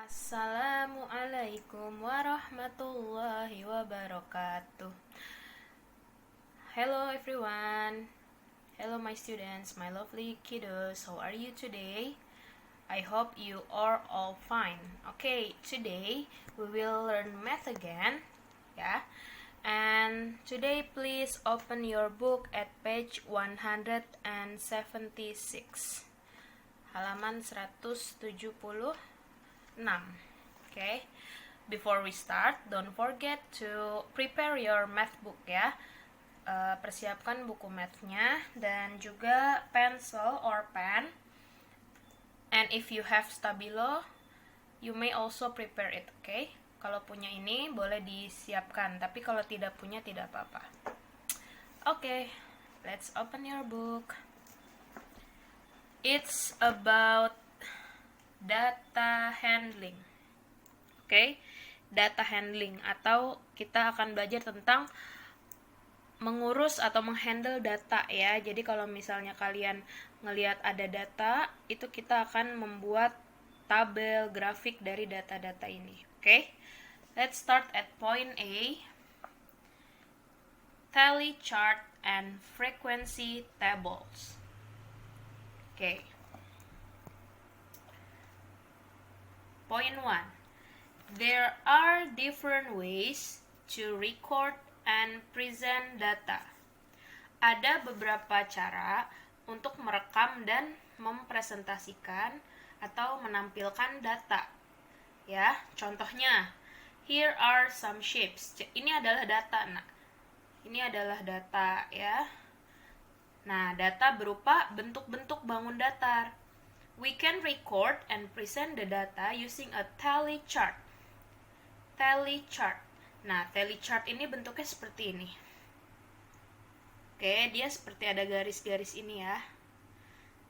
Assalamualaikum warahmatullahi wabarakatuh. Hello everyone. Hello my students, my lovely kiddos. How are you today? I hope you are all fine. Okay, today we will learn math again. Yeah. And today please open your book at page 176. Halaman 176. Okay. Before we start, don't forget to prepare your math book ya. Persiapkan buku mathnya dan juga pencil or pen. And if you have Stabilo, you may also prepare it, okay? Kalau punya ini boleh disiapkan, tapi kalau tidak punya tidak apa-apa. Okay, let's open your book. It's about data handling. Okay? Data handling atau kita akan belajar tentang mengurus atau menghandle data ya. Jadi kalau misalnya kalian ngelihat ada data, itu kita akan membuat tabel grafik dari data-data ini. Okay? Let's start at point A. Tally chart and frequency tables. Okay. Point 1. There are different ways to record and present data. Ada beberapa cara untuk merekam dan mempresentasikan atau menampilkan data. Ya, contohnya, here are some shapes. Ini adalah data, nah. Ini adalah data, ya. Nah, data berupa bentuk-bentuk bangun datar. We can record and present the data using a tally chart. Tally chart. Nah, tally chart ini bentuknya seperti ini. Oke, dia seperti ada garis-garis ini ya.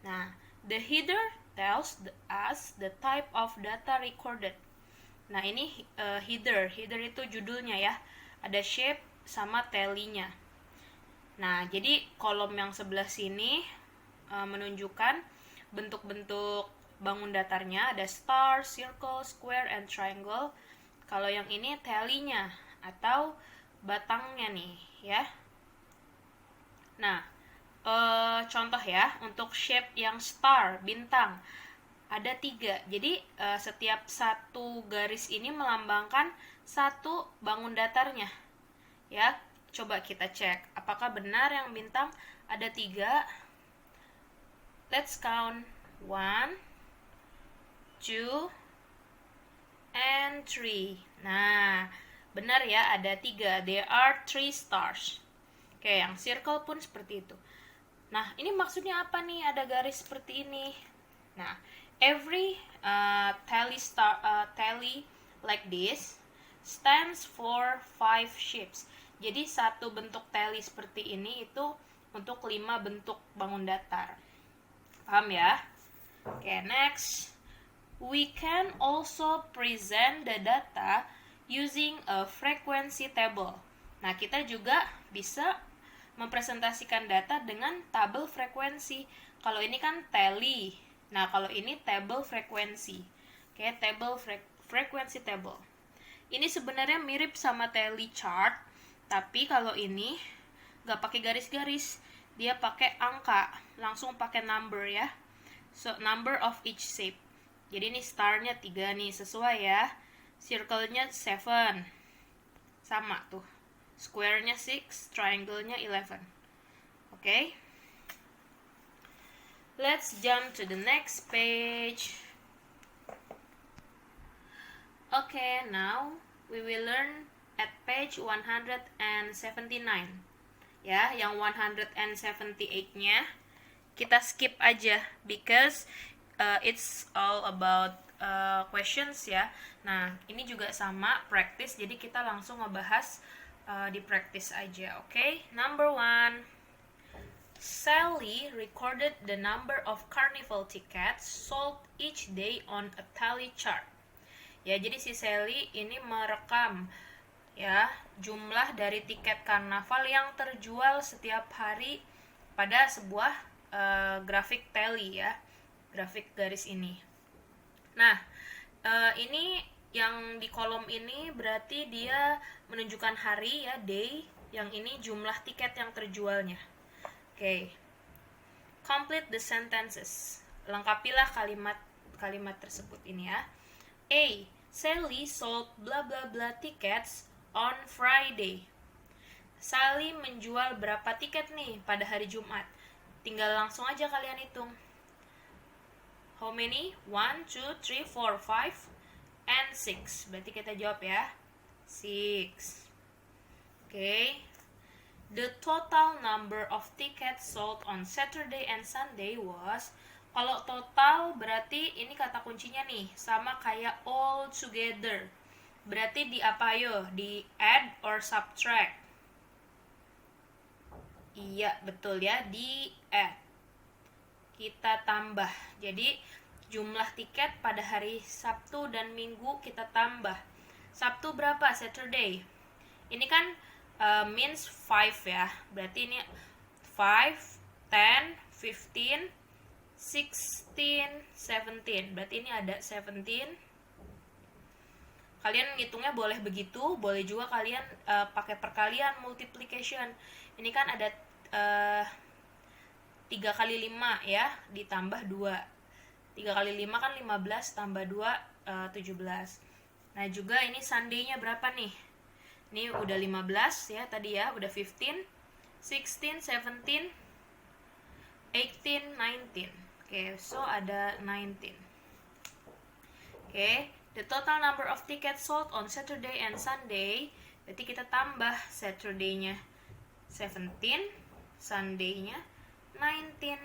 Nah, the header tells us the type of data recorded. Nah, ini header. Header itu judulnya ya. Ada shape sama tally-nya. Nah, jadi kolom yang sebelah sini menunjukkan bentuk-bentuk bangun datarnya. Ada star, circle, square, and triangle. Kalau yang ini tally-nya atau batangnya nih ya. Nah, contoh ya untuk shape yang star, bintang, ada 3. Jadi setiap satu garis ini melambangkan satu bangun datarnya. Ya, coba kita cek apakah benar yang bintang ada 3. Let's count 1, 2, and 3. Nah, benar ya, ada 3. There are 3 stars. Oke, yang circle pun seperti itu. Nah, ini maksudnya apa nih? Ada garis seperti ini. Nah, every tally like this stands for 5 shapes. Jadi satu bentuk tally seperti ini itu untuk 5 bentuk bangun datar. Paham ya? Oke, next. We can also present the data using a frequency table. Nah, kita juga bisa mempresentasikan data dengan tabel frekuensi. Kalau ini kan tally. Nah, kalau ini table frekuensi. Oke, table frequency table. Ini sebenarnya mirip sama tally chart, tapi kalau ini nggak pakai garis-garis. Dia pakai angka, langsung pakai number ya. So, number of each shape. Jadi ini star-nya 3 nih, sesuai ya. Circle-nya 7. Sama tuh. Square-nya 6, triangle-nya 11. Okay? Let's jump to the next page. Okay, now we will learn at page 179. Ya, yang 178-nya kita skip aja because it's all about questions ya. Nah, ini juga sama practice, jadi kita langsung ngebahas di practice aja, okay? Number 1, Sally recorded the number of carnival tickets sold each day on a tally chart. Ya, jadi si Sally ini merekam ya jumlah dari tiket karnaval yang terjual setiap hari pada sebuah grafik tally ya, grafik garis ini. Nah, Ini yang di kolom ini berarti dia menunjukkan hari ya, day. Yang ini jumlah tiket yang terjualnya. Oke. Complete the sentences. Lengkapilah kalimat tersebut ini ya. A. Sally sold blah blah blah tickets on Friday. Sally menjual berapa tiket nih pada hari Jumat? Tinggal langsung aja kalian hitung. How many? 1, 2, 3, 4, 5, and 6. Berarti kita jawab ya. 6. Okay. The total number of tickets sold on Saturday and Sunday was. Kalau total berarti ini kata kuncinya nih, sama kayak all together. Berarti di apa yo? Di add or subtract? Iya, betul ya, di add. Kita tambah. Jadi jumlah tiket pada hari Sabtu dan Minggu kita tambah. Sabtu berapa? Saturday. Ini kan means 5 ya. Berarti ini 5, 10, 15, 16, 17. Berarti ini ada 17. Kalian ngitungnya boleh begitu, boleh juga kalian pakai perkalian, multiplication. Ini kan ada 3 kali 5 ya, ditambah 2. 3 kali 5 kan 15, tambah 2, 17. Nah juga ini Sunday-nya berapa nih? Ini udah 15 ya tadi ya, udah 15, 16, 17, 18, 19. Oke, so ada 19. Oke, the total number of tickets sold on Saturday and Sunday. Berarti kita tambah Saturday-nya 17, Sunday-nya 19.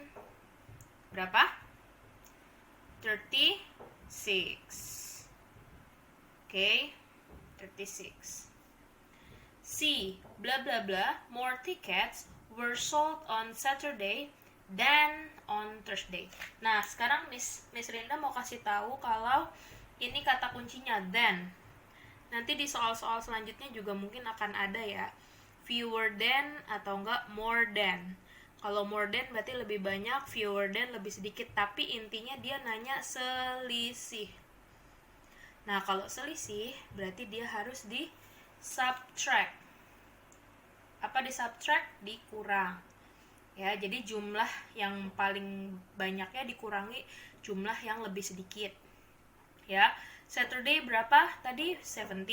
Berapa? 36. Oke, 36. C. Blah blah blah. More tickets were sold on Saturday than on Thursday. Nah, sekarang Miss Rinda mau kasih tahu kalau ini kata kuncinya than. Nanti di soal-soal selanjutnya juga mungkin akan ada ya. Fewer than atau enggak more than. Kalau more than berarti lebih banyak, fewer than lebih sedikit, tapi intinya dia nanya selisih. Nah, kalau selisih berarti dia harus di subtract. Apa di subtract? Dikurang. Ya, jadi jumlah yang paling banyaknya dikurangi jumlah yang lebih sedikit. Ya, Saturday berapa? Tadi 17.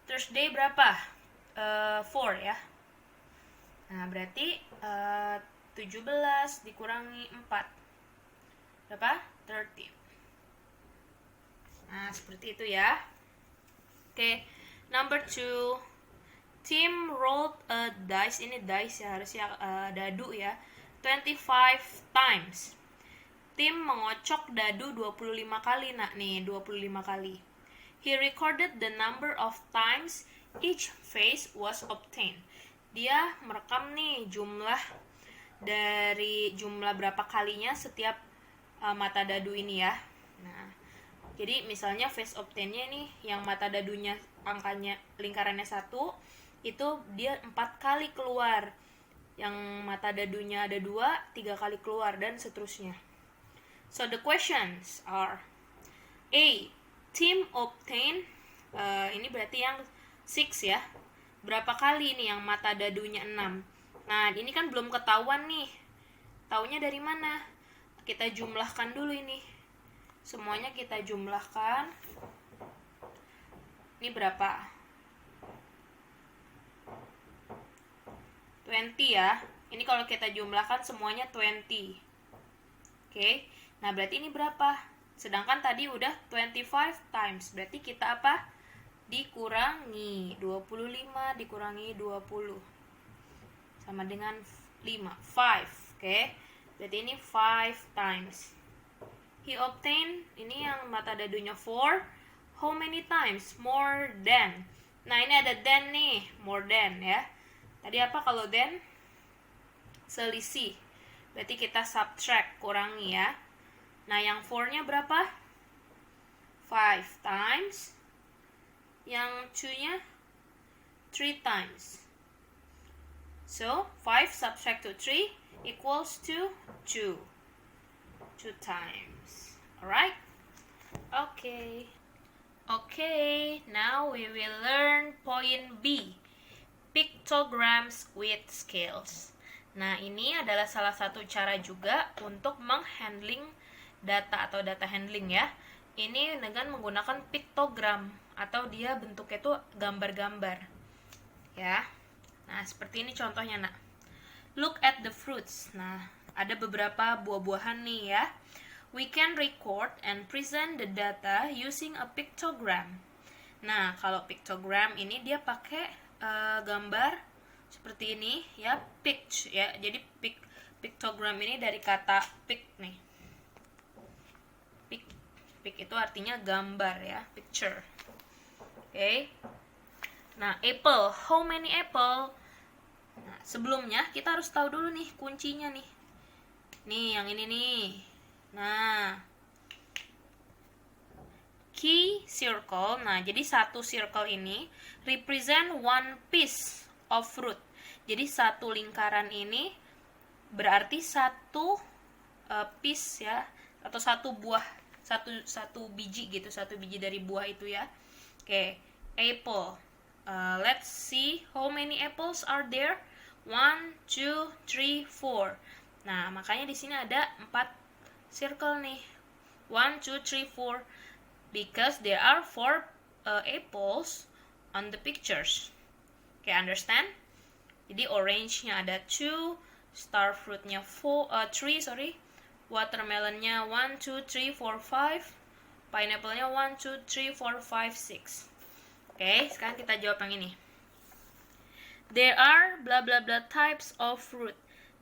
Thursday berapa? 4 ya. Nah, berarti 17 dikurangi 4. Berapa? 13. Nah, seperti itu ya. Oke, number 2. Tim rolled a dice. Ini dice ya, harusnya dadu ya. 25 times. Tim mengocok dadu 25 kali. Nah, nih 25 kali. He recorded the number of times each phase was obtained. Dia merekam nih jumlah dari jumlah berapa kalinya setiap mata dadu ini ya. Nah, jadi misalnya phase obtained-nya nih yang mata dadunya angkanya lingkarannya 1, itu dia 4 kali keluar. Yang mata dadunya ada 2, 3 kali keluar dan seterusnya. So the questions are: A. Tim obtain, ini berarti yang 6 ya. Berapa kali nih yang mata dadunya 6? Nah, ini kan belum ketahuan nih. Taunya dari mana? Kita jumlahkan dulu ini. Semuanya kita jumlahkan. Ini berapa? 20 ya. Ini kalau kita jumlahkan semuanya 20. Oke. Nah, berarti ini berapa? Sedangkan tadi udah 25 times. Berarti kita apa? Dikurangi 25 dikurangi 20. Sama dengan 5. 5. Oke. Berarti ini 5 times. He obtained, ini yang mata dadunya 4. How many times? More than. Nah, ini ada than nih. More than ya. Tadi apa kalau than? Selisih. Berarti kita subtract, kurangi ya. Nah, yang 4-nya berapa? 5 times. Yang 2-nya 3 times. So, 5 subtract to 3 equals to 2. 2 times. Alright? Okay. Okay, now we will learn point B. Pictograms with scales. Nah, ini adalah salah satu cara juga untuk menghandling data atau data handling ya. Ini dengan menggunakan piktogram atau dia bentuknya itu gambar-gambar. Ya. Nah, seperti ini contohnya, Nak. Look at the fruits. Nah, ada beberapa buah-buahan nih ya. We can record and present the data using a pictogram. Nah, kalau pictogram ini dia pakai gambar seperti ini ya, pict ya. Jadi pictogram ini dari kata pic nih. Pic itu artinya gambar ya, picture. Oke. Nah, apple, how many apple? Nah, sebelumnya kita harus tahu dulu nih kuncinya nih. Nih, yang ini nih. Nah, key circle. Nah, jadi satu circle ini represent one piece of fruit. Jadi satu lingkaran ini berarti satu piece ya, atau satu buah, satu biji gitu, satu biji dari buah itu ya. Oke, apple. Let's see how many apples are there. 1, 2, 3, 4. Nah, makanya di sini ada 4 circle nih. 1, 2, 3, 4. Because there are 4 apples on the pictures. Okay, understand? Jadi orange-nya ada 2, star fruit-nya 3, watermelon-nya 1, 2, 3, 4, 5, pineapple-nya 1, 2, 3, 4, 5, 6. Okay, sekarang kita jawab yang ini. There are blah blah blah types of fruit.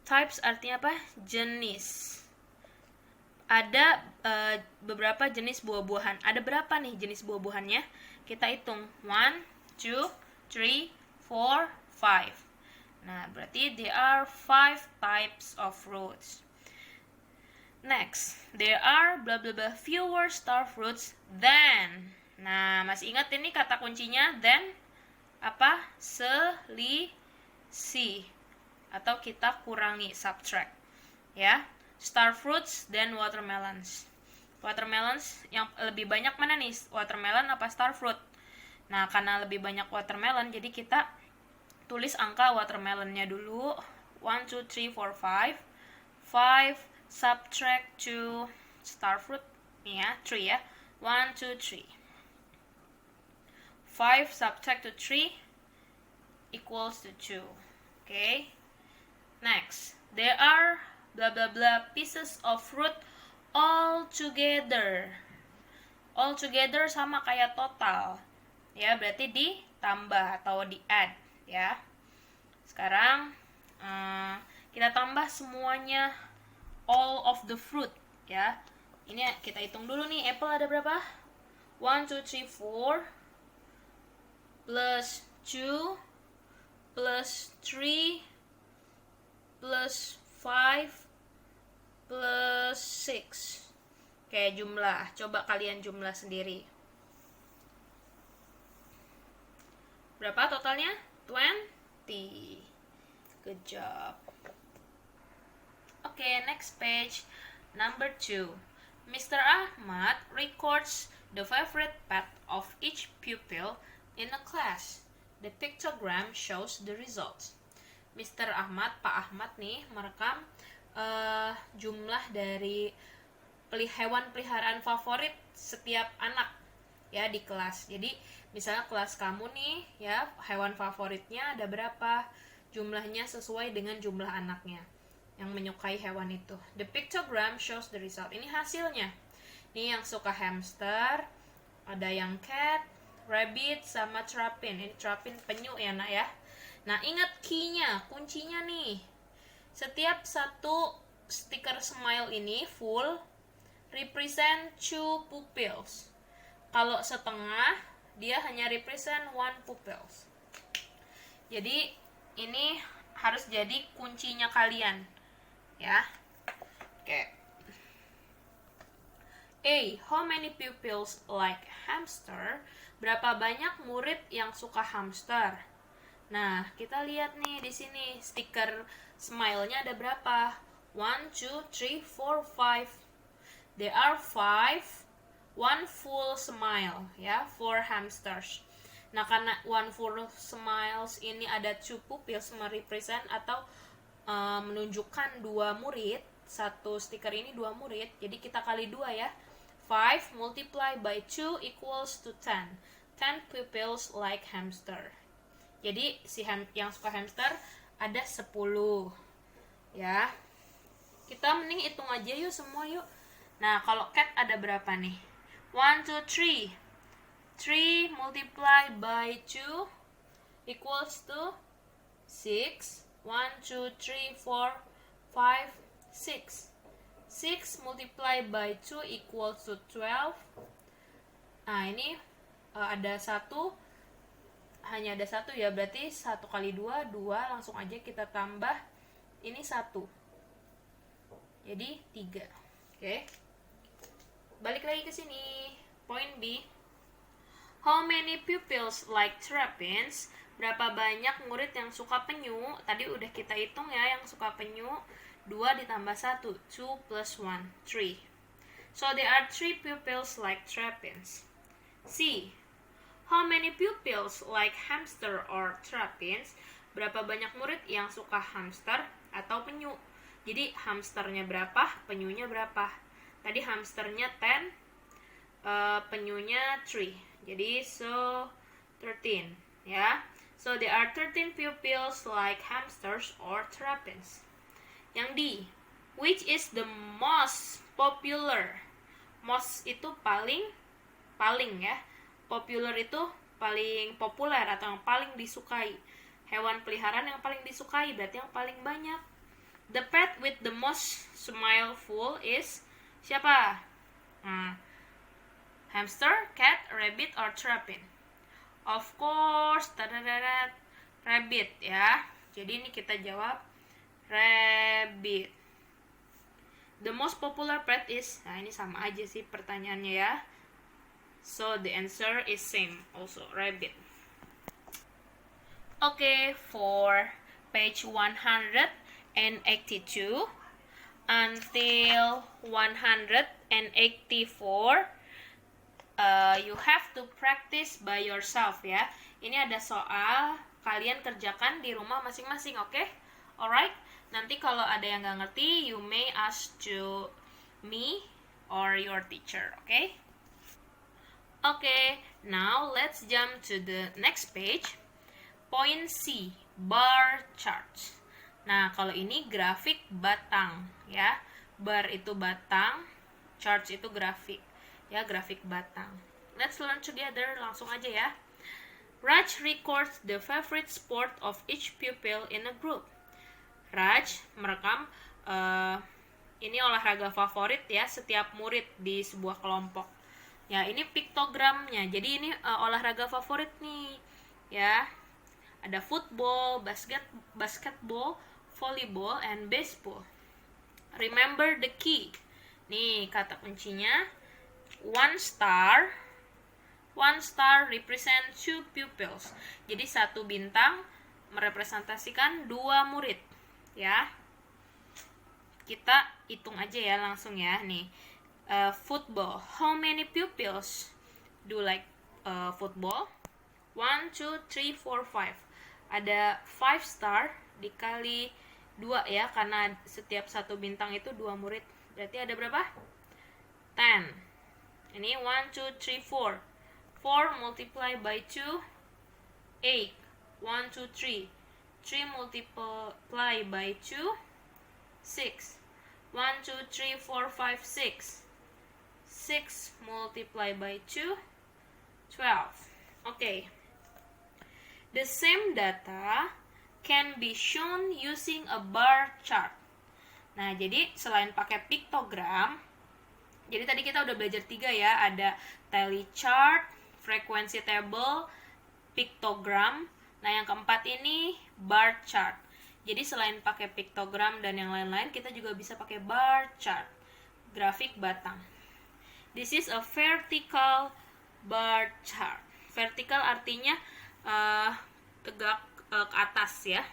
Types artinya apa? Jenis. Ada beberapa jenis buah-buahan. Ada berapa nih jenis buah-buahannya? Kita hitung. 1, 2, 3, 4, 5. Nah, berarti there are 5 types of fruits. Next, there are blah blah blah fewer star fruits than. Nah, masih ingat ini kata kuncinya than apa? Selisih. Atau kita kurangi, subtract. Ya. Star fruits dan watermelons. Watermelons yang lebih banyak mana nih? Watermelon apa star fruit? Nah, karena lebih banyak watermelon, jadi kita tulis angka watermelonnya dulu. 1, 2, 3, 4, 5. 5 subtract 2 star fruit. Ya, 3 ya. 1, 2, 3. 5 subtract to 3 equals to 2. Okay. Next, there are blah blah blah pieces of fruit all together. All together sama kayak total. Ya, berarti ditambah atau di-add ya. Sekarang kita tambah semuanya, all of the fruit ya. Ini kita hitung dulu nih, apple ada berapa? 1, 2, 3, 4 plus 2 plus 3 plus 5 plus 6. Oke, jumlah. Coba kalian jumlah sendiri. Berapa totalnya? 20. Good job. Oke, next page. Number 2. Mr. Ahmad records the favorite pet of each pupil in a class. The pictogram shows the results. Mr. Ahmad, Pak Ahmad nih, merekam jumlah dari hewan peliharaan favorit setiap anak ya di kelas. Jadi misalnya kelas kamu nih ya, hewan favoritnya ada berapa, jumlahnya sesuai dengan jumlah anaknya yang menyukai hewan itu. The pictogram shows the result. Ini hasilnya. Ini yang suka hamster, ada yang cat, rabbit, sama terapin. Ini terapin penyu ya nak ya. Nah, ingat key-nya, kuncinya nih. Setiap satu stiker smile ini full represent 2 pupils. Kalau setengah, dia hanya represent 1 pupils. Jadi, ini harus jadi kuncinya kalian. Ya. Oke. A. How many pupils like hamster? Berapa banyak murid yang suka hamster? Nah, kita lihat nih di sini stiker smile-nya ada berapa? 1, 2, 3, 4, 5. There are 5 one full smile ya for hamsters. Nah, karena one full smiles ini ada two pupils merepresent atau menunjukkan dua murid, satu stiker ini dua murid, jadi kita kali dua ya. 5 multiply by 2 equals to 10. 10 pupils like hamster. Jadi si yang suka hamster ada 10 ya. Kita mending hitung aja yuk semua yuk. Nah, kalau cat ada berapa nih? 1, 2, 3. 3 multiply by 2 equals to 6. 1, 2, 3, 4, 5, 6. 6 multiply by 2 equals to 12. Nah, ini ada satu, hanya ada satu ya, berarti 1 kali 2, 2, langsung aja kita tambah, ini 1. Jadi 3. Oke. Balik lagi ke sini. Point B. How many pupils like terrapins? Berapa banyak murid yang suka penyu? Tadi udah kita hitung ya yang suka penyu. 2 ditambah 1, 2 plus 1, 3. So there are 3 pupils like terrapins. C. How many pupils like hamster or terrapins? Berapa banyak murid yang suka hamster atau penyu? Jadi hamsternya berapa, penyunya berapa? Tadi hamsternya 10, penyunya 3. Jadi so 13 ya. So there are 13 pupils like hamsters or terrapins. Yang D, which is the most popular? Most itu paling ya. Popular itu paling populer atau yang paling disukai. Hewan peliharaan yang paling disukai berarti yang paling banyak. The pet with the most smileful is siapa? Hamster, cat, rabbit, or terrapin? Of course, rabbit ya. Jadi ini kita jawab rabbit. The most popular pet is, nah ini sama aja sih pertanyaannya ya. So the answer is same also, rabbit. Okay, for page 182 until 184, you have to practice by yourself ya. Ini ada soal, kalian kerjakan di rumah masing-masing, oke? Alright, nanti kalau ada yang nggak ngerti, you may ask to me or your teacher, okay? Okay, now let's jump to the next page. Point C, bar chart. Nah, kalau ini grafik batang ya. Bar itu batang, charts itu grafik. Ya, grafik batang. Let's learn together, langsung aja ya. Raj records the favorite sport of each pupil in a group. Raj merekam ini olahraga favorit ya setiap murid di sebuah kelompok. Ya, ini piktogramnya. Jadi ini olahraga favorit nih. Ya. Ada football, basketball, volleyball, and baseball. Remember the key. Nih, kata kuncinya. One star represent 2 pupils. Jadi satu bintang merepresentasikan 2 murid. Ya. Kita hitung aja ya langsung ya. Nih. Football. How many pupils do like football? 1, 2, 3, 4, 5. Ada 5 star dikali 2 ya, karena setiap satu bintang itu 2 murid. Berarti ada berapa? 10. Ini 1, 2, 3, 4. 4 multiply by 2, 8. 1, 2, 3. 3 multiply by 2, 6. 1, 2, 3, 4, 5, 6. 6 multiply by 2, 12. Okay. The same data can be shown using a bar chart. Nah, jadi selain pakai piktogram, jadi tadi kita udah belajar 3 ya, ada tally chart, frequency table, piktogram. Nah, yang keempat ini bar chart. Jadi selain pakai piktogram dan yang lain-lain, kita juga bisa pakai bar chart, grafik batang. This is a vertical bar chart. Vertical artinya tegak ke atas ya.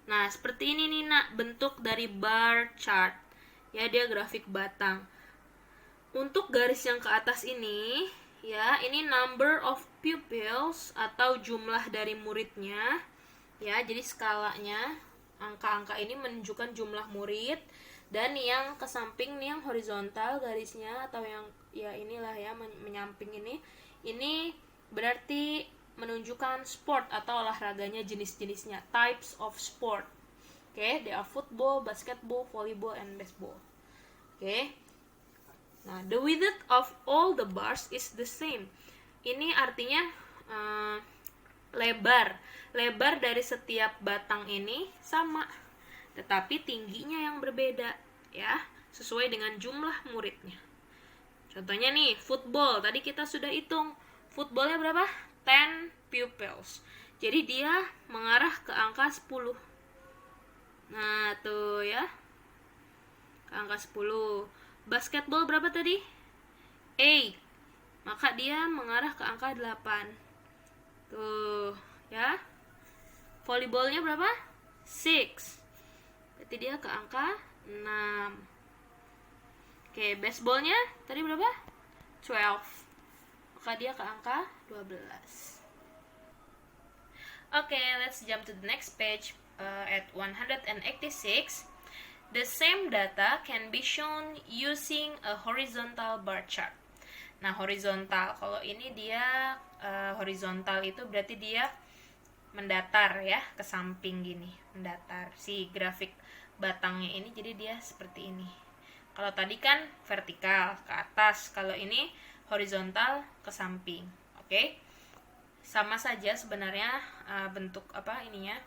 Nah, seperti ini nih nak bentuk dari bar chart. Ya, dia grafik batang. Untuk garis yang ke atas ini, ya, ini number of pupils atau jumlah dari muridnya. Ya, jadi skalanya, angka-angka ini menunjukkan jumlah murid. Dan yang ke samping nih, yang horizontal garisnya, atau yang, ya inilah ya, menyamping ini berarti menunjukkan sport atau olahraganya, jenis-jenisnya, types of sport. Oke, they are football, basketball, volleyball, and baseball. Oke. Nah, the width of all the bars is the same. Ini artinya lebar dari setiap batang ini sama, tetapi tingginya yang berbeda, ya, sesuai dengan jumlah muridnya. Contohnya nih, football. Tadi kita sudah hitung. Footballnya berapa? 10 pupils. Jadi dia mengarah ke angka 10. Nah, tuh ya. Ke angka 10. Basketball berapa tadi? 8. Maka dia mengarah ke angka 8. Tuh, ya. Volleyballnya berapa? 6. Berarti dia ke angka 6. Oke, baseballnya tadi berapa? 12. Maka dia ke angka 12. Oke, let's jump to the next page. At 186, the same data can be shown using a horizontal bar chart. Nah, horizontal, kalau ini dia horizontal itu berarti dia mendatar ya, ke samping gini, mendatar. Si grafik batangnya ini jadi dia seperti ini. Kalau tadi kan vertikal ke atas, kalau ini horizontal ke samping. Oke. Sama saja sebenarnya bentuk ininya.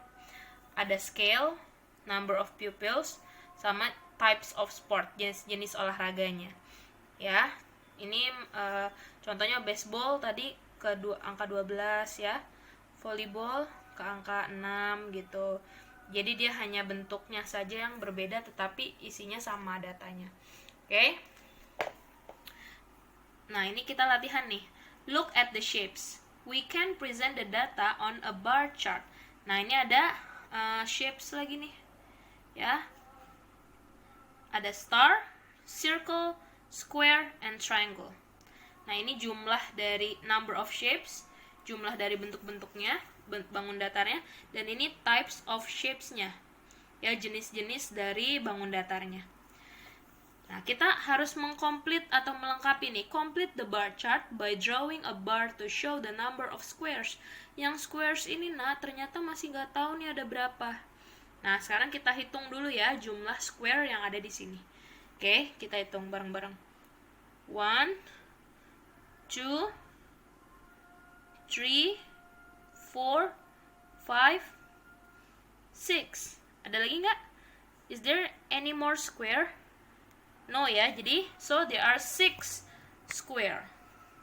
Ada scale, number of pupils, sama types of sport, jenis-jenis olahraganya. Ya. Ini contohnya baseball tadi ke angka 12 ya. Volleyball ke angka 6 gitu. Jadi dia hanya bentuknya saja yang berbeda, tetapi isinya sama datanya. Oke. Nah, ini kita latihan nih. Look at the shapes. We can present the data on a bar chart. Nah, ini ada shapes lagi nih. Ya. Ada star, circle, square, and triangle. Nah, ini jumlah dari number of shapes, jumlah dari bentuk-bentuknya, bangun datarnya, dan ini types of shapes-nya, ya, jenis-jenis dari bangun datarnya. Nah, kita harus mengkomplit atau melengkapi nih. Complete the bar chart by drawing a bar to show the number of squares. Yang squares ini, ternyata masih nggak tahu nih ada berapa. Nah, sekarang kita hitung dulu ya jumlah square yang ada di sini. Oke, kita hitung bareng-bareng. 1, 2, 3, 4, 5, 6. Ada lagi nggak? Is there any more square? No ya, jadi so there are 6 square.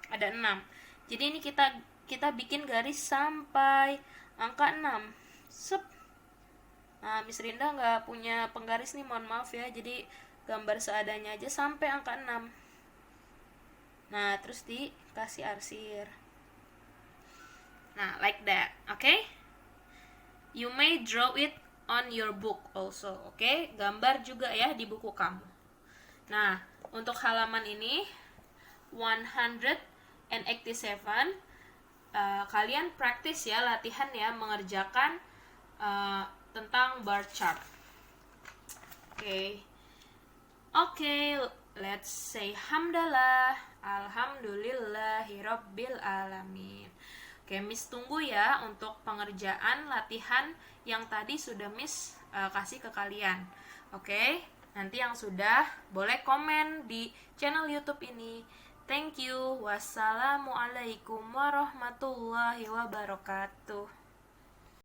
Ada 6. Jadi ini kita bikin garis sampai angka 6. Sep. Nah, Miss Rinda nggak punya penggaris nih, mohon maaf ya. Jadi gambar seadanya aja sampai angka 6. Nah, terus dikasih arsir. Nah, like that, okay? You may draw it on your book also, okay? Gambar juga ya di buku kamu. Nah, untuk halaman ini 187, kalian praktis ya, latihan ya, mengerjakan tentang bar chart. Okay, let's say hamdalah, alhamdulillahirabbil alamin. Oke, Miss tunggu ya untuk pengerjaan latihan yang tadi sudah Miss kasih ke kalian. Oke, nanti yang sudah boleh komen di channel YouTube ini. Thank you. Wassalamualaikum warahmatullahi wabarakatuh.